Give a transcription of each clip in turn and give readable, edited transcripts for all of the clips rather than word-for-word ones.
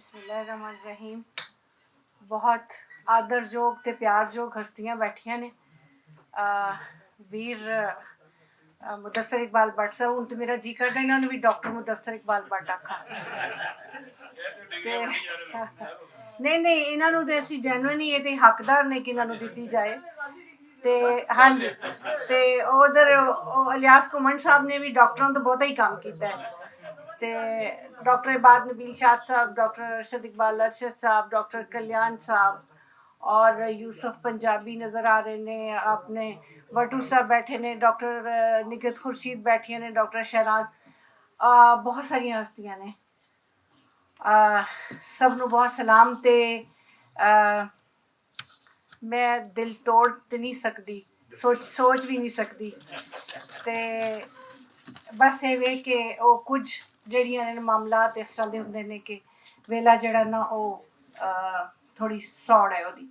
बिस्मिल्लाहिर्रहमानिर्रहीम। बहुत आदरयोग ते प्यारयोग हस्तियां बैठियां ने। वीर मुदस्सर इकबाल भट्ट साहब, हुण तो मेरा जी करदा इन्हां नूं भी डॉक्टर मुदस्सर इकबाल भट्ट आखां। नहीं इन्हां नूं ते असीं जैनुइन ही ते हकदार ने कि इन्हां नूं दित्ती जाए। ते हाँ जी, ते उधर इलियास घुमन साहब ने भी डॉक्टरां तो बहुता ही काम कीता है। ते डॉक्टर इबाद नबील शाद साहब, डॉक्टर अरशद इकबाल अरशद साहब, डॉक्टर कल्याण साहब और यूसुफ पंजाबी नज़र आ रहे ने, अपने वटू साहब बैठे ने, डॉक्टर निगत खुर्शीद बैठिया ने, डॉक्टर शहनाज, बहुत सारिया हस्तियां ने। सब नूं बहुत सलाम। ते मैं दिल तोड़ ते नहीं सकती, सोच भी नहीं सकती। ते बस ये कि वो कुछ ਜਿਹੜੀਆਂ ਨੇ ਮਾਮਲਾਤ ਇਸ ਤਰ੍ਹਾਂ ਦੇ ਹੁੰਦੇ ਨੇ ਕਿ ਵੇਲਾ ਜਿਹੜਾ ਨਾ ਉਹ ਥੋੜੀ ਸੌੜ ਹੈ ਉਹਦੀ।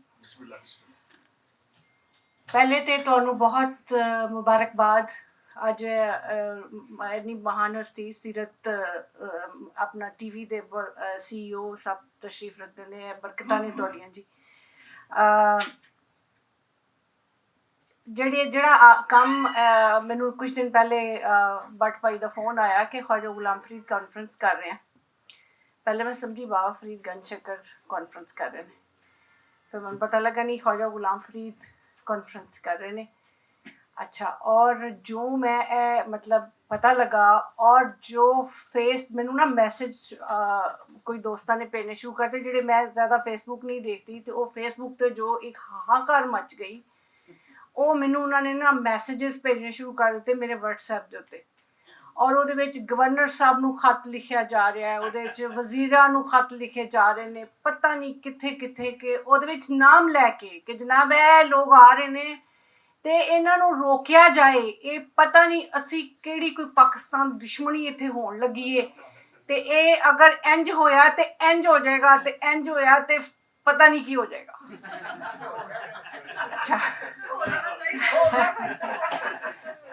ਪਹਿਲੇ ਤੇ ਤੁਹਾਨੂੰ ਬਹੁਤ ਮੁਬਾਰਕਬਾਦ। ਅੱਜ ਇੰਨੀ ਮਹਾਨ ਹਸਤੀ ਸੀਰਤ ਆਪਣਾ ਟੀਵੀ ਦੇ CEO ਸਭ ਤਸ਼ਰੀਫ ਰੱਖਦੇ ਨੇ, ਬਰਕਤਾਂ ਨੇ ਤੁਹਾਡੀਆਂ ਜੀ। ਜਿਹੜਾ ਕੰਮ ਮੈਨੂੰ ਕੁਝ ਦਿਨ ਪਹਿਲੇ ਭੱਟ ਭਾਈ ਦਾ ਫੋਨ ਆਇਆ ਕਿ ख्वाजा गुलाम फरीद ਕਾਨਫਰੰਸ ਕਰ ਰਹੇ ਆ। ਪਹਿਲੇ ਮੈਂ ਸਮਝੀ ਬਾਬਾ ਫਰੀਦ ਗੰਜ ਸ਼ੱਕਰ ਕਾਨਫਰੰਸ ਕਰ ਰਹੇ ਨੇ, ਫਿਰ ਮੈਨੂੰ ਪਤਾ ਲੱਗਾ ਨਹੀਂ ख्वाजा गुलाम फरीद ਕਾਨਫਰੰਸ ਕਰ ਰਹੇ ਨੇ। अच्छा, और जो मैं मतलब पता लगा और जो फेस मैनू ना मैसेज कोई दोस्तां ने भेजने शुरू करते, जेह्ड़े मैं ज़्यादा फेसबुक नहीं देखती, तो वो फेसबुक ते जो एक हाहाकार मच गई, ਉਹ ਮੈਨੂੰ ਉਹਨਾਂ ਨੇ ਨਾ ਮੈਸੇजेस ਭੇਜਣੇ ਸ਼ੁਰੂ ਕਰ ਦਿੱਤੇ ਮੇਰੇ WhatsApp ਦੇ ਉੱਤੇ। ਔਰ ਉਹਦੇ ਵਿੱਚ ਗਵਰਨਰ ਸਾਹਿਬ ਨੂੰ ਖੱਤ ਲਿਖਿਆ ਜਾ ਰਿਹਾ ਹੈ, ਉਹਦੇ ਵਿੱਚ ਵਜ਼ੀਰਾਂ ਨੂੰ ਖੱਤ ਲਿਖੇ ਜਾ ਰਹੇ ਨੇ, ਪਤਾ ਨਹੀਂ ਕਿੱਥੇ ਕਿੱਥੇ ਕਿ ਉਹਦੇ ਵਿੱਚ ਨਾਮ ਲੈ ਕੇ ਕਿ ਜਨਾਬ ਇਹ ਲੋਕ ਆ ਰਹੇ ਨੇ ਤੇ ਇਹਨਾਂ ਨੂੰ ਰੋਕਿਆ ਜਾਏ। ਇਹ ਪਤਾ ਨਹੀਂ ਅਸੀਂ ਕਿਹੜੀ ਕੋਈ ਪਾਕਿਸਤਾਨ ਦੁਸ਼ਮਣੀ ਇੱਥੇ ਹੋਣ ਲੱਗੀ ਏ ਤੇ ਇਹ ਅਗਰ ਇੰਜ ਹੋਇਆ ਤੇ ਇੰਜ ਹੋ ਜਾਏਗਾ ਤੇ ਇੰਜ ਹੋਇਆ ਤੇ ਪਤਾ ਨਹੀਂ ਕੀ ਹੋ ਜਾਏਗਾ।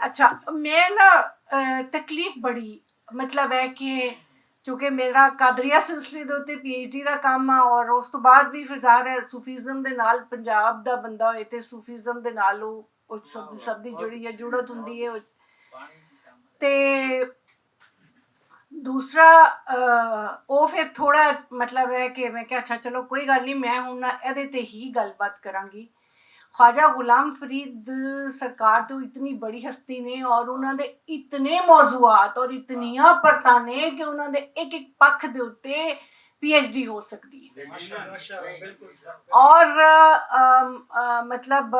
अच्छा मैं ना तकलीफ बड़ी मतलब है कि चूँकि मेरा कादरिया सिलसिले ਦੇ ਉੱਤੇ PhD ਦਾ ਕੰਮ ਆ ਔਰ ਉਸ ਤੋਂ ਬਾਅਦ ਵੀ ਫਿਰ ਜ਼ਾਹਿਰ ਹੈ ਸੂਫੀਜ਼ਮ ਦੇ ਨਾਲ ਪੰਜਾਬ ਦਾ ਬੰਦਾ ਹੋਏ ਤੇ ਸੂਫੀਜ਼ਮ ਦੇ ਨਾਲ ਉਹ ਸਭ ਦੀ ਜਿਹੜੀ ਹੈ ਜੁੜਤ ਹੁੰਦੀ ਹੈ। ਤੇ ਦੂਸਰਾ ਉਹ ਫਿਰ ਥੋੜਾ ਮਤਲਬ ਹੈ ਕਿ ਮੈਂ ਕਿਹਾ ਅੱਛਾ ਚਲੋ ਕੋਈ ਗੱਲ ਨਹੀਂ, ਮੈਂ ਹੁਣ ਇਹਦੇ ਤੇ ਹੀ ਗੱਲਬਾਤ ਕਰਾਂਗੀ। ख्वाजा गुलाम फरीद सरकार तो इतनी बड़ी हस्ती ने और उन्होंने इतने मौजूआत और इतनियां परतां ने कि उन्होंने एक एक पक्ष दे उत्ते PhD हो सकती है। और मतलब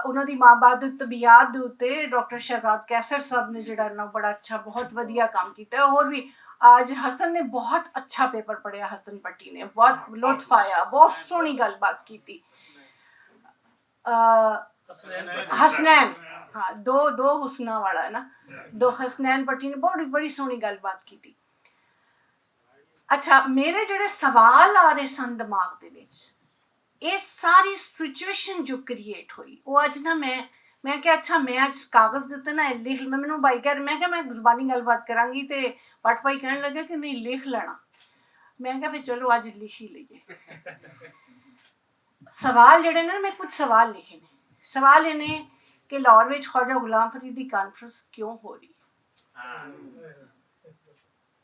उन्होंने माँ बाप तबियात दे उत्ते डॉक्टर शहजाद कैसर साहब ने जिहड़ा ना बड़ा अच्छा बहुत वधिया काम किया। और भी आज हसन ने बहुत अच्छा पेपर पढ़िया, हसन पट्टी ने बहुत लुत्फ आया, बहुत सोहनी गलबात की। हसनैन, हाँ दो हुसना वाला है ना, दो हसनैन पट्टी ने बड़ी सोहनी गलबात की थी। अच्छा, मेरे जेह्ड़े सवाल आ रहे सन दिमाग दे विच, ये सारी सिचुएशन जो क्रिएट हुई वो अज ना मैं क्या अच्छा मैं अज कागज़ दे उत्ते ना लिख मैनू भाई कह मैं क्या मैं जबानी गलबात करांगी ते भट्ट भाई कहन लगे कि नहीं लिख लेना। मैं क्या फिर चलो अज लिख ही लईए। सवाल जेह्ड़े ने मैं कुछ सवाल लिखे ने। सवाल इन्हें कि लाहौर में ख्वाजा गुलाम फरीद की कानफ्रेंस क्यों हो रही,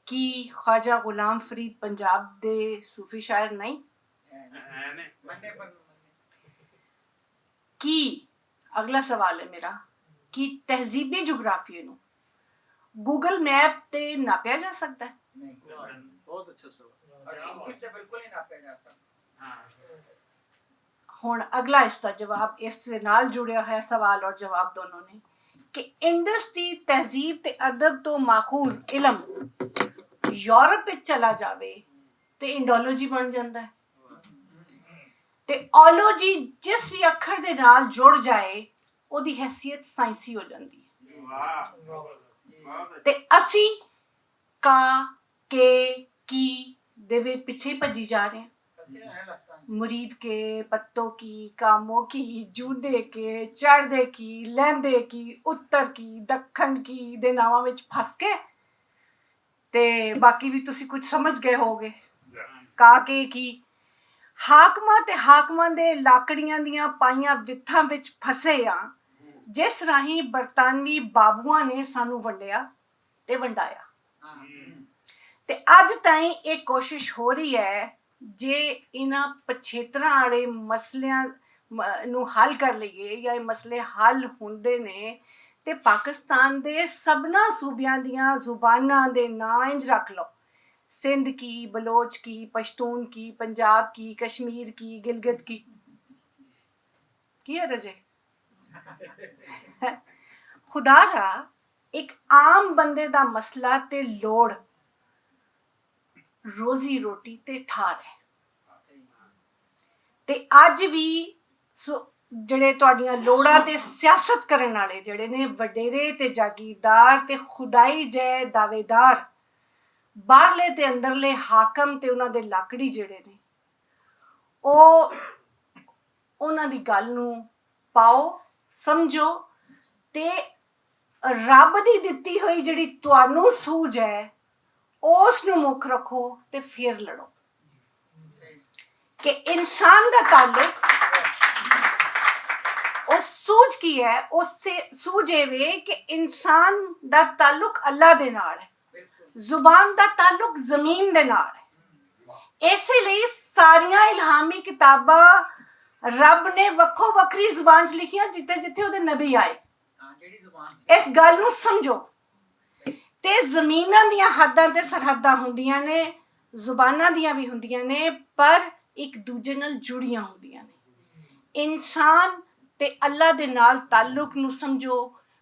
कि ख्वाजा गुलाम फरीद पंजाब दे सूफी शायर नहीं की। अगला सवाल है मेरा कि तहजीबी जोग्राफी नूं गूगल मैप ते नापिया जा सकता है? बहुत अच्छा सवाल, बिल्कुल ही नापिया जा सकता। हुण अगला इसका जवाब इस नाल जुड़िया है सवाल और जवाब दोनों ने कि इंडस दी तहजीब ते अदब तो माखूज इलम यूरोप विच चला जावे ते इंडोलॉजी बन जाता है ते ओलॉजी जिस भी अखर दे नाल जुड़ जाए ओदी हैसियत साइंसी हो जाती है। ते असी का के की दे पिछे भजी जा रहे हैं। मुरीद के, पत्तों की, कामों की, जूडे के, चढ़दे की, लैंदे की, उत्तर की, दखन की दे नावां विच फस के ते बाकी भी तुसी कुछ समझ गए होगे। ਕਾ ਕੇ ਕੀ ਹਾਕਮਾਂ ਤੇ ਹਾਕਮਾਂ ਦੇ ਲਾਕੜੀਆਂ ਦੀਆਂ ਪਾਈਆਂ ਵਿੱਥਾਂ ਵਿੱਚ ਫਸੇ ਆ, ਜਿਸ ਰਾਹੀਂ ਬਰਤਾਨਵੀ ਬਾਬੂਆਂ ਨੇ ਸਾਨੂੰ ਵੰਡਿਆ ਤੇ ਵੰਡਾਇਆ। ਤੇ ਅੱਜ ਤਾਈਂ ਇਹ ਕੋਸ਼ਿਸ਼ ਹੋ ਰਹੀ ਹੈ ਜੇ ਇਹਨਾਂ ਪਛੇਤਰਾਂ ਵਾਲੇ ਮਸਲਿਆਂ ਨੂੰ ਹੱਲ ਕਰ ਲਈਏ ਜਾਂ ਇਹ ਮਸਲੇ ਹੱਲ ਹੁੰਦੇ ਨੇ ਤੇ ਪਾਕਿਸਤਾਨ ਦੇ ਸਭਨਾਂ ਸੂਬਿਆਂ ਦੀਆਂ ਜ਼ੁਬਾਨਾਂ ਦੇ ਨਾਂ ਇੰਜ ਰੱਖ ਲਓ, सिंध की, बलोच की, पश्तून की, पंजाब की, कश्मीर की, गिलगित की है रजे खुदा रा एक आम बंदे दा मसला ते लोड़ रोजी रोटी ते ठार है ते अज भी ਜਿਹੜੇ ਤੁਹਾਡੀਆਂ ਲੋੜਾਂ ਤੇ ਸਿਆਸਤ ਕਰਨ ਵਾਲੇ ਜਿਹੜੇ ਨੇ ਵਡੇਰੇ ਤੇ ਜਾਗੀਰਦਾਰ ਤੇ ਖੁਦਾਈ ਜੈ ਦਾਵੇਦਾਰ ਬਾਹਰਲੇ ਤੇ ਅੰਦਰਲੇ ਹਾਕਮ ਤੇ ਉਹਨਾਂ ਦੇ ਲਾਕੜੀ ਜਿਹੜੇ ਨੇ ਉਹ ਉਹਨਾਂ ਦੀ ਗੱਲ ਨੂੰ ਪਾਓ, ਸਮਝੋ ਤੇ ਰੱਬ ਦੀ ਦਿੱਤੀ ਹੋਈ ਜਿਹੜੀ ਤੁਹਾਨੂੰ ਸੂਝ ਹੈ ਉਸ ਨੂੰ ਮੁੱਖ ਰੱਖੋ ਤੇ ਫਿਰ ਲੜੋ ਕਿ ਇਨਸਾਨ ਦਾ ਤਾਲੁਕ ਉਹ ਸੂਝ ਕੀ ਹੈ, ਉਸੇ ਸੂਝ ਇਹ ਵੇ ਕਿ ਇਨਸਾਨ ਦਾ ਤਾਲੁਕ ਅੱਲਾ ਦੇ ਨਾਲ ਹੈ, ਜ਼ੁਬਾਨ ਦਾ ਤਾਲੁਕ ਜ਼ਮੀਨ ਦੇ ਨਾਲ ਹੈ। ਇਸੇ ਲਈ ਸਾਰੀਆਂ ਇਲਹਾਮੀ ਕਿਤਾਬਾਂ ਰੱਬ ਨੇ ਵੱਖੋ ਵੱਖਰੀ ਜ਼ੁਬਾਨ 'ਚ ਲਿਖੀਆਂ ਜਿੱਥੇ ਜਿੱਥੇ ਉਹਦੇ ਨਬੀ ਆਏ। ਇਸ ਗੱਲ ਨੂੰ ਸਮਝੋ ਤੇ ਜ਼ਮੀਨਾਂ ਦੀਆਂ ਹੱਦਾਂ ਤੇ ਸਰਹੱਦਾਂ ਹੁੰਦੀਆਂ ਨੇ, ਜ਼ੁਬਾਨਾਂ ਦੀਆਂ ਵੀ ਹੁੰਦੀਆਂ ਨੇ, ਪਰ ਇੱਕ ਦੂਜੇ ਨਾਲ ਜੁੜੀਆਂ ਹੁੰਦੀਆਂ ਨੇ। ਇਨਸਾਨ ਤੇ ਅੱਲਾ ਦੇ ਨਾਲ ਤਾਲੁਕ ਨੂੰ ਸਮਝੋ,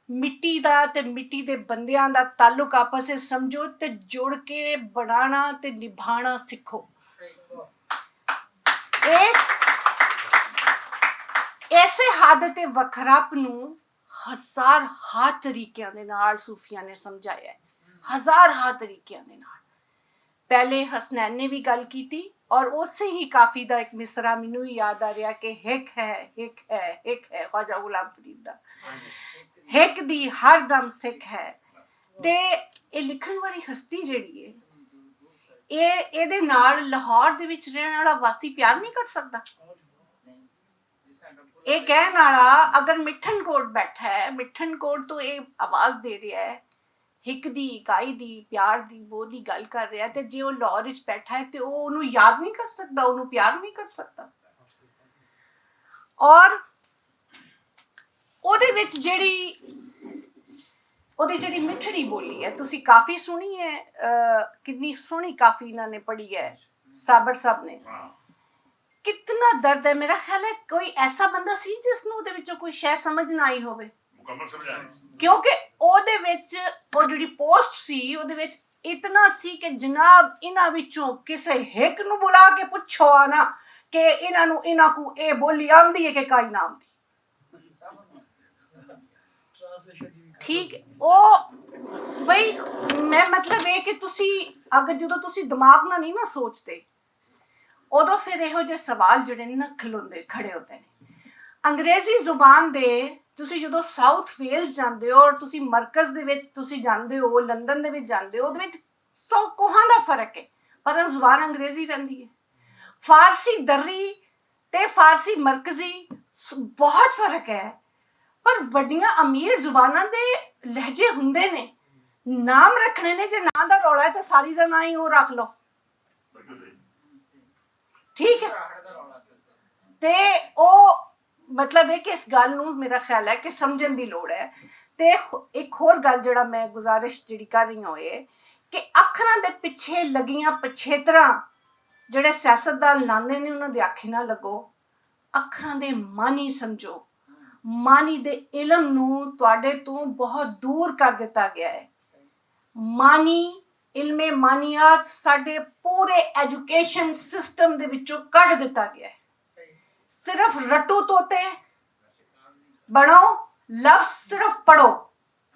ਮਿੱਟੀ ਦਾ ਤੇ ਮਿੱਟੀ ਦੇ ਬੰਦਿਆਂ ਦਾ ਤਾਲੁਕ ਆਪਸ ਵਿੱਚ ਸਮਝੋ ਤੇ ਜੁੜ ਕੇ ਬਣਾਉਣਾ ਤੇ ਨਿਭਾਉਣਾ ਸਿੱਖੋ। ਐਸੇ ਹੱਦ ਤੇ ਵੱਖਰਾਪ ਨੂੰ ਹਜ਼ਾਰ ਹਾ ਤਰੀਕਿਆਂ ਦੇ ਨਾਲ ਸੂਫੀਆਂ ਨੇ ਸਮਝਾਇਆ ਹੈ, ਹਜ਼ਾਰ ਹਾ ਤਰੀਕਿਆਂ ਦੇ ਨਾਲ। ਪਹਿਲੇ ਹਸਨੈਨ ਨੇ ਵੀ ਗੱਲ ਕੀਤੀ ਔਰ ਉਸੇ ਹੀ ਕਾਫੀ ਦਾ ਇੱਕ ਮਿਸਰਾ ਮੈਨੂੰ ਯਾਦ ਆ ਰਿਹਾ ਕਿ ਹਿੱਕ ਹੈ ਹਿੱਕ ਹੈ ਹਿੱਕ ਹੈ ख्वाजा गुलाम फरीद ਦਾ ਹਿੱਕ ਦੀ ਹਰ ਦਮ ਸਿੱਖ ਹੈ। ਤੇ ਇਹ ਲਿਖਣ ਵਾਲੀ ਹਸਤੀ ਜਿਹੜੀ ਹੈ ਇਹਦੇ ਨਾਲ ਲਾਹੌਰ ਦੇ ਵਿੱਚ ਰਹਿਣ ਵਾਲਾ ਵਾਸੀ ਪਿਆਰ ਨਹੀਂ ਕਰ ਸਕਦਾ। ਇਹ ਕਹਿਣ ਵਾਲਾ ਅਗਰ ਮਿੱਠਨਕੋਟ ਬੈਠਾ ਹੈ, ਮਿੱਠਨਕੋਟ ਤੋਂ ਇਹ ਆਵਾਜ਼ ਦੇ ਰਿਹਾ ਹੈ ਹਿੱਕ ਦੀ, ਇਕਾਈ ਦੀ, ਪਿਆਰ ਦੀ, ਬੋਹ ਦੀ ਗੱਲ ਕਰ ਰਿਹਾ, ਤੇ ਜੇ ਉਹ ਲਾਹੌਰ ਵਿੱਚ ਬੈਠਾ ਹੈ ਤੇ ਉਹ ਉਹਨੂੰ ਯਾਦ ਨਹੀਂ ਕਰ ਸਕਦਾ, ਉਹਨੂੰ ਪਿਆਰ ਨਹੀਂ ਕਰ ਸਕਦਾ। ਔਰ ਉਹਦੇ ਵਿੱਚ ਉਹਦੀ ਜਿਹੜੀ ਮਿੱਠੜੀ ਬੋਲੀ ਹੈ, ਤੁਸੀਂ ਕਾਫੀ ਸੁਣੀ ਹੈ, ਕਿੰਨੀ ਸੋਹਣੀ ਕਾਫੀ ਇਹਨਾਂ ਨੇ ਪੜ੍ਹੀ ਹੈ ਸਾਬਰ ਸਾਹਿਬ ਨੇ। ਕਿਤਨਾ ਦਰਦ ਹੈ। ਮੇਰਾ ਖਿਆਲ ਹੈ ਕੋਈ ਐਸਾ ਬੰਦਾ ਸੀ ਜਿਸ ਨੂੰ ਉਹਦੇ ਵਿੱਚੋਂ ਕੋਈ ਸ਼ੈ ਸਮਝ ਨਾ ਆਈ ਹੋਵੇ, ਕਿਉਂਕਿ ਉਹਦੇ ਵਿੱਚ ਉਹ ਜਿਹੜੀ ਪੋਸਟ ਸੀ ਉਹਦੇ ਵਿੱਚ ਇਤਨਾ ਸੀ ਕਿ ਜਨਾਬ ਇਹਨਾਂ ਵਿੱਚੋਂ ਕਿਸੇ ਹਿੱਕ ਨੂੰ ਬੁਲਾ ਕੇ ਪੁੱਛੋ ਨਾ ਕਿ ਇਹਨਾਂ ਕੋ ਇਹ ਬੋਲੀ ਆਉਂਦੀ ਹੈ ਕਿ ਕਾਈ ਨਾ ਆਉਂਦੀ। ਠੀਕ, ਉਹ ਬਈ ਮੈਂ ਮਤਲਬ ਇਹ ਕਿ ਤੁਸੀਂ ਅਗਰ ਜਦੋਂ ਤੁਸੀਂ ਦਿਮਾਗ ਨਾਲ ਨਹੀਂ ਨਾ ਸੋਚਦੇ ਉਦੋਂ ਫਿਰ ਇਹੋ ਜਿਹੇ ਸਵਾਲ ਜਿਹੜੇ ਨੇ ਨਾ ਖੜੇ ਹੁੰਦੇ ਨੇ। ਅੰਗਰੇਜ਼ੀ ਜ਼ੁਬਾਨ ਦੇ ਤੁਸੀਂ ਜਦੋਂ ਸਾਊਥ ਵੇਲਸ ਜਾਂਦੇ ਹੋ ਔਰ ਤੁਸੀਂ ਮਰਕਜ਼ ਦੇ ਵਿੱਚ ਤੁਸੀਂ ਜਾਂਦੇ ਹੋ, ਲੰਡਨ ਦੇ ਵਿੱਚ ਜਾਂਦੇ ਹੋ, ਉਹਦੇ ਵਿੱਚ 100 ਕੋਹਾਂ ਦਾ ਫਰਕ ਹੈ ਪਰ ਜ਼ੁਬਾਨ ਅੰਗਰੇਜ਼ੀ ਰਹਿੰਦੀ ਹੈ। ਫਾਰਸੀ ਦਰੀ ਤੇ ਫਾਰਸੀ ਮਰਕਜ਼ੀ ਬਹੁਤ ਫਰਕ ਹੈ, ਪਰ ਵੱਡੀਆਂ ਅਮੀਰ ਜ਼ੁਬਾਨਾਂ ਦੇ ਲਹਿਜੇ ਹੁੰਦੇ ਨੇ। ਨਾਮ ਰੱਖਣੇ ਨੇ, ਜੇ ਨਾਂ ਦਾ ਰੌਲਾ ਹੈ ਤਾਂ ਸਾਰੀ ਦਾ ਨਾਂ ਹੀ ਉਹ ਰੱਖ ਲਓ, ਠੀਕ ਹੈ। ਤੇ ਉਹ ਮਤਲਬ ਹੈ ਕਿ ਇਸ ਗੱਲ ਨੂੰ ਮੇਰਾ ਖਿਆਲ ਹੈ ਕਿ ਸਮਝਣ ਦੀ ਲੋੜ ਹੈ। ਤੇ ਇੱਕ ਹੋਰ ਗੱਲ ਜਿਹੜਾ ਮੈਂ ਗੁਜ਼ਾਰਿਸ਼ ਜਿਹੜੀ ਕਰ ਰਹੀ ਹਾਂ ਇਹ ਕਿ ਅੱਖਰਾਂ ਦੇ ਪਿੱਛੇ ਲੱਗੀਆਂ ਪਛੇਤਰਾਂ ਜਿਹੜੇ ਸਿਆਸਤਦਾਨ ਲਾਉਂਦੇ ਨੇ ਉਹਨਾਂ ਦੇ ਆਖੇ ਨਾ ਲੱਗੋ। ਅੱਖਰਾਂ ਦੇ ਮਾਨੀ ਸਮਝੋ। ਮਾਨੀ ਦੇ ਇਲਮ ਨੂੰ ਤੁਹਾਡੇ ਤੋਂ ਬਹੁਤ ਦੂਰ ਕਰ ਦਿੱਤਾ ਗਿਆ ਹੈ। ਮਾਨੀ, ਇਲਮੇ ਮਾਨੀਆਤ ਸਾਡੇ ਪੂਰੇ ਐਜੂਕੇਸ਼ਨ ਸਿਸਟਮ ਦੇ ਵਿੱਚੋਂ ਕੱਢ ਦਿੱਤਾ ਗਿਆ ਹੈ। ਸਿਰਫ ਰੱਟੂ ਤੋਤੇ ਬਣੋ, ਲਫ਼ਜ਼ ਸਿਰਫ ਪੜੋ,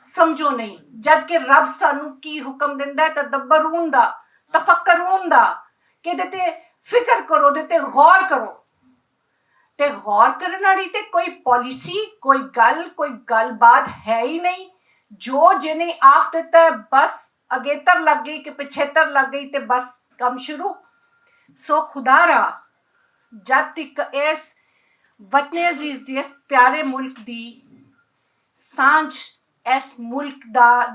ਸਮਝੋ ਨਹੀਂ। ਜਦ ਕਿ ਰੱਬ ਸਾਨੂੰ ਕੀ ਹੁਕਮ ਦਿੰਦਾ ਹੈ? ਤਦੱਬरून ਦਾ, ਤਫੱਕरून ਦਾ, ਕਿ ਇਹਦੇ ਤੇ ਫਿਕਰ ਕਰੋ, ਉਹਦੇ ਤੇ ਗੌਰ ਕਰੋ। ਤੇ ਗੌਰ ਕਰਨ ਵਾਲੀ ਤੇ ਕੋਈ ਪਾਲਿਸੀ, ਕੋਈ ਗੱਲਬਾਤ ਹੈ ਹੀ ਨਹੀਂ। ਜੋ ਜਿਹਨੇ ਆਖ ਦਿੱਤਾ ਬਸ ਅਗੇਤਰ ਲੱਗ ਗਈ ਕਿ ਪਿਛੇਤਰ ਲੱਗ ਗਈ ਤੇ ਬਸ ਕੰਮ ਸ਼ੁਰੂ। सो खुदारा जब तक इस वतन अजीज इस प्यारे मुल्क दी सांझ, इस मुल्क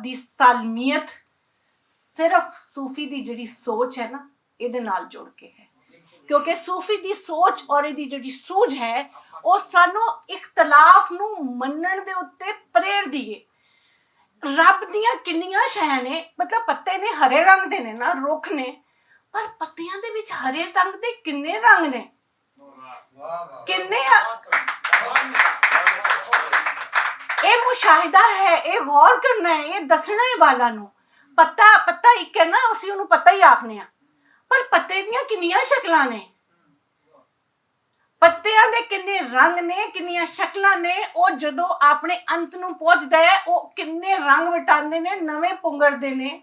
दी सालमियत सिर्फ सूफी दी जिहड़ी सोच है ना इहदे नाल जुड़ के है, क्योंकि सूफी दी सोच और इहदी जिहड़ी सूझ है ਉਹ ਸਾਨੂੰ इख्तलाफ ਨੂੰ ਮੰਨਣ ਦੇ ਉੱਤੇ ਪ੍ਰੇਰਦੀ ਹੈ। ਰੱਬ ਦੀਆਂ ਕਿੰਨੀਆਂ ਸ਼ੈ ਨੇ, ਮਤਲਬ ਪੱਤੇ ਨੇ ਹਰੇ ਰੰਗ ਦੇ ਨੇ ਨਾ, ਰੁੱਖ ਨੇ, ਪਰ ਪੱਤਿਆਂ ਦੇ ਵਿੱਚ ਹਰੇ ਰੰਗ ਦੇ ਕਿੰਨੇ ਰੰਗ ਨੇ, ਕਿੰਨੇ ਇਹ ਮੁਸ਼ਾਹਿਦਾ ਹੈ, ਇਹ ਗੌਰ ਕਰਨਾ ਹੈ, ਇਹ ਦੱਸਣਾ ਹੈ ਵਾਲਾ ਨੂੰ। ਪੱਤਾ ਇੱਕ ਹੈ ਨਾ, ਅਸੀਂ ਉਹਨੂੰ ਪੱਤਾ ਹੀ ਆਖਨੇ ਆ, ਪਰ ਪੱਤੇ ਦੀਆਂ ਕਿੰਨੀਆਂ ਸ਼ਕਲਾਂ ਨੇ, ਪੱਤਿਆਂ ਦੇ ਕਿੰਨੇ ਰੰਗ ਨੇ, ਕਿੰਨੀਆਂ ਸ਼ਕਲਾਂ ਨੇ। ਉਹ ਜਦੋਂ ਆਪਣੇ ਅੰਤ ਨੂੰ ਪਹੁੰਚਦਾ ਹੈ ਉਹ ਕਿੰਨੇ ਰੰਗ ਵਟਾਉਂਦੇ ਨੇ, ਨਵੇਂ ਪੁੰਗਰਦੇ ਨੇ।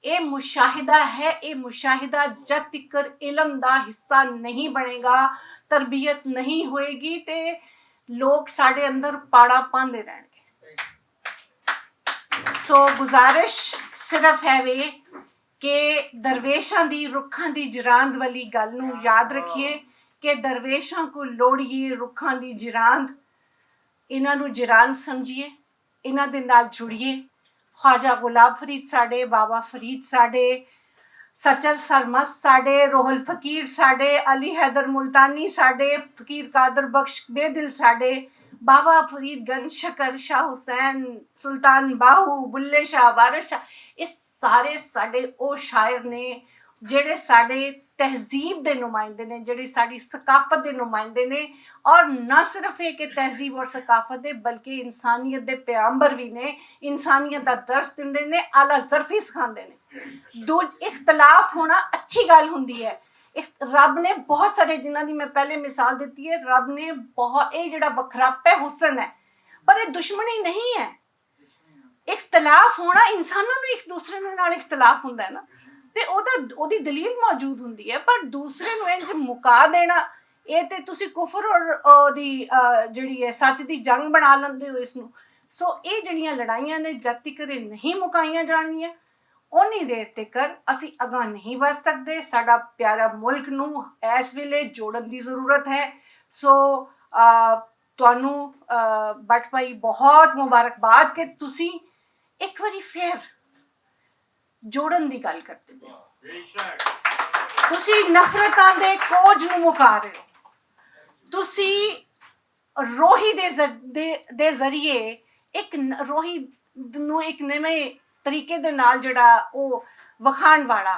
ਇਹ ਮੁਸ਼ਾਹਿਦਾ ਹੈ। ਇਹ ਮੁਸ਼ਾਹਿਦਾ ਜਦ ਤੱਕ ਇਲਮ ਦਾ ਹਿੱਸਾ ਨਹੀਂ ਬਣੇਗਾ, ਤਰਬੀਅਤ ਨਹੀਂ ਹੋਏਗੀ, ਤੇ ਲੋਕ ਸਾਡੇ ਅੰਦਰ ਪਾੜਾ ਪਾਉਂਦੇ ਰਹਿਣਗੇ। ਸੋ ਗੁਜ਼ਾਰਿਸ਼ ਸਿਰਫ ਹੈ ਵੇ ਕਿ ਦਰਵੇਸ਼ਾਂ ਦੀ ਰੁੱਖਾਂ ਦੀ ਜਰਾਂਦ ਵਾਲੀ ਗੱਲ ਨੂੰ ਯਾਦ ਰੱਖੀਏ ਕਿ ਦਰਵੇਸ਼ਾਂ ਕੋ ਲੋੜੀਏ ਰੁੱਖਾਂ ਦੀ ਜਰਾਂਦ, ਇਹਨਾਂ ਨੂੰ ਜਰਾਂਦ ਸਮਝੀਏ, ਇਹਨਾਂ ਦੇ ਨਾਲ ਜੁੜੀਏ। ख्वाजा गुलाब फरीद साडे, बाबा फरीद साडे, सचल सरमस्त साडे, रोहल फकीर साडे, अली हैदर मुल्तानी साडे, फकीर कादर बख्श बेदिल साडे, बाबा फरीद गंज शकर, शाह हुसैन, सुल्तान बाहू, बुल्ले शाह, वारिस शाह, ये सारे साडे ओ शायर ने ਜਿਹੜੇ ਸਾਡੇ ਤਹਿਜ਼ੀਬ ਦੇ ਨੁਮਾਇੰਦੇ ਨੇ, ਜਿਹੜੀ ਸਾਡੀ ਸਕਾਫਤ ਦੇ ਨੁਮਾਇੰਦੇ ਨੇ। ਔਰ ਨਾ ਸਿਰਫ ਇਹ ਕਿ ਤਹਿਜ਼ੀਬ ਔਰ ਸਕਾਫਤ ਦੇ, ਬਲਕਿ ਇਨਸਾਨੀਅਤ ਦੇ ਪਿਆੰਬਰ ਵੀ ਨੇ, ਇਨਸਾਨੀਅਤ ਦਾ ਦਰਸ ਦਿੰਦੇ ਨੇ, ਆਲਾ ਜ਼ਰਫੀ ਸਿਖਾਉਂਦੇ ਨੇ। ਇਖਤਲਾਫ ਹੋਣਾ ਅੱਛੀ ਗੱਲ ਹੁੰਦੀ ਹੈ। ਰੱਬ ਨੇ ਬਹੁਤ ਸਾਰੇ, ਜਿਨ੍ਹਾਂ ਦੀ ਮੈਂ ਪਹਿਲੇ ਮਿਸਾਲ ਦਿੱਤੀ ਹੈ, ਰੱਬ ਨੇ ਬਹੁਤ, ਇਹ ਜਿਹੜਾ ਵੱਖਰਾਪਾ ਹੁਸਨ ਹੈ, ਪਰ ਇਹ ਦੁਸ਼ਮਣੀ ਨਹੀਂ ਹੈ। ਇਖਤਲਾਫ ਹੋਣਾ, ਇਨਸਾਨਾਂ ਨੂੰ ਇੱਕ ਦੂਸਰੇ ਨਾਲ ਇਖਤਲਾਫ ਹੁੰਦਾ ਹੈ ਨਾ, ਤੇ ਉਹਦੀ ਦਲੀਲ ਮੌਜੂਦ ਹੁੰਦੀ ਹੈ, ਪਰ ਦੂਸਰੇ ਨੂੰ ਇੰਜ ਮੁਕਾ ਦੇਣਾ, ਇਹ ਤੇ ਤੁਸੀਂ ਕੁਫਰ ਔਰ ਉਹਦੀ ਜਿਹੜੀ ਹੈ ਸੱਚ ਦੀ ਜੰਗ ਬਣਾ ਲੈਂਦੇ ਹੋ ਇਸ ਨੂੰ। ਸੋ ਇਹ ਜਿਹੜੀਆਂ ਲੜਾਈਆਂ ਨੇ ਜਦ ਤੱਕ ਨਹੀਂ ਮੁਕਾਈਆਂ ਜਾਣਗੀਆਂ, ਉਨੀ ਦੇਰ ਤੱਕ ਅਸੀਂ ਅਗਾਂਹ ਨਹੀਂ ਵੱਧ ਸਕਦੇ। ਸਾਡਾ ਪਿਆਰਾ ਮੁਲਕ ਨੂੰ ਇਸ ਵੇਲੇ ਜੋੜਨ ਦੀ ਜ਼ਰੂਰਤ ਹੈ। ਸੋ ਤੁਹਾਨੂੰ ਭੱਟ ਭਾਈ ਬਹੁਤ ਮੁਬਾਰਕਬਾਦ ਕਿ ਤੁਸੀਂ ਇੱਕ ਵਾਰੀ ਫਿਰ ਜੋੜਨ ਦੀ ਗੱਲ ਕਰਦੇ ਹੋ। ਤੁਸੀਂ ਨਫ਼ਰਤਾਂ ਦੇ ਕੋਝ ਨੂੰ ਮੁਕਾ ਰਹੇ ਹੋ। ਤੁਸੀਂ ਰੋਹੀ ਦੇ ਜ਼ਰੀਏ ਇੱਕ ਰੋਹੀ ਨੂੰ ਇੱਕ ਨਵੇਂ ਤਰੀਕੇ ਦੇ ਨਾਲ ਜਿਹੜਾ ਉਹ ਵਿਖਾਉਣ ਵਾਲਾ।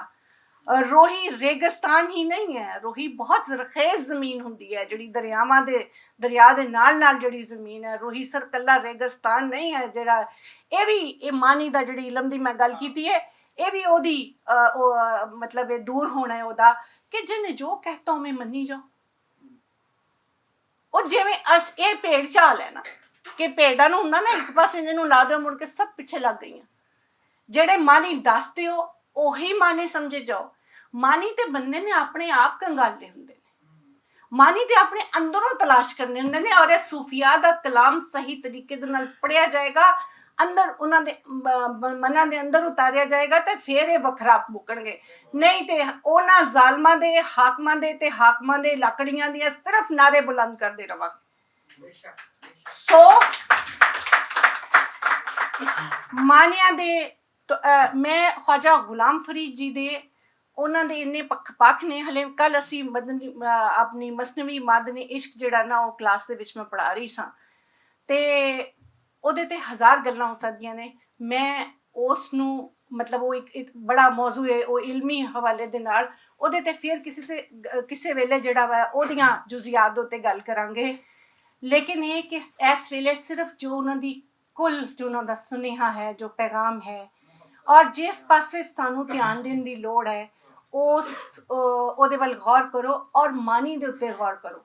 ਰੋਹੀ ਰੇਗਿਸਤਾਨ ਹੀ ਨਹੀਂ ਹੈ, ਰੋਹੀ ਬਹੁਤ ਜ਼ਰਖੇਜ਼ ਜ਼ਮੀਨ ਹੁੰਦੀ ਹੈ, ਜਿਹੜੀ ਦਰਿਆ ਦੇ ਨਾਲ ਜਿਹੜੀ ਜ਼ਮੀਨ ਹੈ। ਰੋਹੀ ਸਰ ਕੱਲਾ ਰੇਗਿਸਤਾਨ ਨਹੀਂ ਹੈ। ਜਿਹੜਾ ਇਹ ਵੀ, ਇਹ ਮਾਨੀ ਦਾ ਜਿਹੜੀ ਇਲਮ ਦੀ ਮੈਂ ਗੱਲ ਕੀਤੀ ਹੈ, ਇਹ ਵੀ ਉਹਦੀ ਮਤਲਬ ਇਹ ਦੂਰ ਹੋਣਾ ਹੈ ਉਹਦਾ, ਕਿ ਜਿਹਨੇ ਜੋ ਕਹਿਤਾ ਉਵੇਂ ਮੰਨੀ ਜਾਓ। ਉਹ ਜਿਵੇਂ ਇਹ ਭੇਡ ਚਾਲ ਹੈ ਨਾ, ਕਿ ਭੇਡਾਂ ਨੂੰ ਹੁੰਦਾ ਨਾ ਇੱਕ ਪਾਸੇ ਜਿਹਨੂੰ ਲਾ ਦਿਓ ਮੁੜ ਕੇ ਸਭ ਪਿੱਛੇ ਲੱਗ ਗਈਆਂ। ਜਿਹੜੇ ਮਾਨੀ ਦੱਸਦੇ ਹੋ ਉਹੀ ਮਾਨੀ ਸਮਝੇ ਜਾਓ। ਮਾਨੀ ਤੇ ਬੰਦੇ ਨੇ ਆਪਣੇ ਆਪ ਕੰਗਾਲੇ ਹੁੰਦੇ ਨੇ, ਮਾਨੀ ਤੇ ਆਪਣੇ ਅੰਦਰੋਂ ਤਲਾਸ਼ ਕਰਨੇ ਹੁੰਦੇ ਨੇ। ਔਰ ਇਹ ਸੂਫੀਆ ਦਾ ਕਲਾਮ ਸਹੀ ਤਰੀਕੇ ਦੇ ਨਾਲ ਪੜ੍ਹਿਆ ਜਾਏਗਾ, ਅੰਦਰ ਉਹਨਾਂ ਦੇ ਮਨਾਂ ਦੇ ਅੰਦਰ ਉਤਾਰਿਆ ਜਾਏਗਾ, ਤੇ ਫਿਰ ਇਹ ਵੱਖਰਾ ਮੁੱਕਣਗੇ। ਨਹੀਂ ਤੇ ਉਹਨਾਂ ਜ਼ਾਲਮਾਂ ਦੇ, ਹਾਕਮਾਂ ਦੇ ਤੇ ਹਾਕਮਾਂ ਦੇ ਲੱਕੜੀਆਂ ਦੀਆਂ ਸਿਰਫ ਨਾਰੇ ਬੁਲੰਦ ਕਰਦੇ ਰਵਾਂਗੇ। ਸੋ ਮਾਨੀਆਂ ਦੇ ਮੈਂ ख्वाजा गुलाम फरीद जी ਦੇ ਉਹਨਾਂ ਦੇ ਇੰਨੇ ਪੱਖ ਨੇ। ਹਲੇ ਕੱਲ ਅਸੀਂ ਆਪਣੀ ਮਸਨਵੀ ਮਾਦਨੀ ਇਸ਼ਕ ਜਿਹੜਾ ਨਾ ਉਹ ਕਲਾਸ ਦੇ ਵਿੱਚ ਮੈਂ ਪੜ੍ਹਾ ਰਹੀ ਸਾਂ, ਤੇ ਉਹਦੇ ਤੇ ਹਜ਼ਾਰ ਗੱਲਾਂ ਹੋ ਸਕਦੀਆਂ ਨੇ। ਮੈਂ ਉਸ ਨੂੰ ਮਤਲਬ ਉਹ ਇੱਕ ਬੜਾ ਮੌਜੂ ਹੈ, ਉਹ ਇਲਮੀ ਹਵਾਲੇ ਦੇ ਨਾਲ ਉਹਦੇ ਤੇ ਫਿਰ ਕਿਸੇ ਵੇਲੇ ਜਿਹੜਾ ਵਾ ਉਹਦੀਆਂ ਜੁਜ਼ੀਆਤ ਦੇ ਉੱਤੇ ਗੱਲ ਕਰਾਂਗੇ। ਲੇਕਿਨ ਇਹ ਕਿ ਇਸ ਵੇਲੇ ਸਿਰਫ ਜੋ ਉਹਨਾਂ ਦੀ ਕੁੱਲ ਜੋ ਉਹਨਾਂ ਦਾ ਸੁਨੇਹਾ ਹੈ, ਜੋ ਪੈਗਾਮ ਹੈ, ਔਰ ਜਿਸ ਪਾਸੇ ਸਾਨੂੰ ਧਿਆਨ ਦੇਣ ਦੀ ਲੋੜ ਹੈ ਉਹਦੇ ਵੱਲ ਗੌਰ ਕਰੋ, ਔਰ ਮਾਨੀ ਦੇ ਉੱਤੇ ਗੌਰ ਕਰੋ।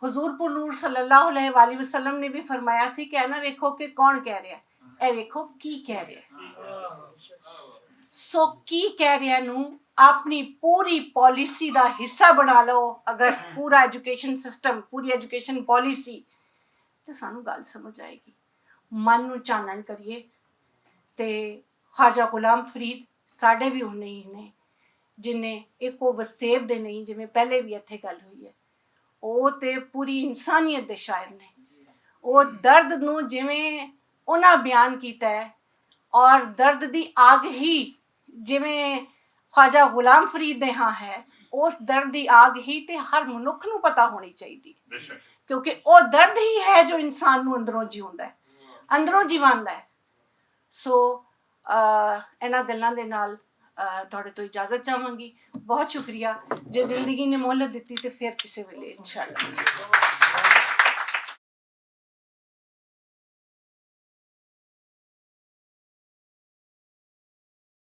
हुजूर पुर नूर सल्लल्लाहु अलैहि वसल्लम ने भी फरमाया सी कि ना वेखो कि कौन कह रहा है, ए वेखो की कह रहा है। सो की कह रहा नू अपनी पूरी पॉलिसी का हिस्सा बना लो। अगर पूरा एजुकेशन सिस्टम, पूरी एजुकेशन पॉलिसी, तो सानू गल समझ आएगी। मन नू चानन करिए। ते ख्वाजा गुलाम फरीद साढ़े भी उन्ने ही ने ਜਿਨੇ ਇੱਕ ਉਹ ਵਸੇਬ ਦੇ ਨਹੀਂ, ਜਿਵੇਂ ਪਹਿਲੇ ਵੀ ਇੱਥੇ ਗੱਲ ਹੋਈ ਹੈ, ਉਹ ਤੇ ਪੂਰੀ ਇਨਸਾਨੀਅਤ ਦੇ ਸ਼ਾਇਰ ਨੇ। ਉਹ ਦਰਦ ਨੂੰ ਜਿਵੇਂ ਉਹਨਾਂ ਬਿਆਨ ਕੀਤਾ ਹੈ, ਔਰ ਦਰਦ ਦੀ ਆਗ ਹੀ ਜਿਵੇਂ ख्वाजा गुलाम फरीद ਦੇ ਹਾਂ ਹੈ, ਉਸ ਦਰਦ ਦੀ ਆਗ ਹੀ ਤੇ ਹਰ ਮਨੁੱਖ ਨੂੰ ਪਤਾ ਹੋਣੀ ਚਾਹੀਦੀ, ਕਿਉਂਕਿ ਉਹ ਦਰਦ ਹੀ ਹੈ ਜੋ ਇਨਸਾਨ ਨੂੰ ਅੰਦਰੋਂ ਜਿਉਂਦਾ ਹੈ, ਅੰਦਰੋਂ ਜੀਵਾਂਦਾ ਹੈ। ਸੋ ਇਹਨਾਂ ਗੱਲਾਂ ਦੇ ਨਾਲ ਤੁਹਾਡੇ ਤੋਂ ਇਜਾਜ਼ਤ ਚਾਹਾਂਗੀ। ਬਹੁਤ ਸ਼ੁਕਰੀਆ। ਜੇ ਜ਼ਿੰਦਗੀ ਨੇ ਮੋਹਲਤ ਦਿੱਤੀ ਤੇ ਫਿਰ ਕਿਸੇ ਵੇਲੇ ਇਨਸ਼ਾਅੱਲਾ।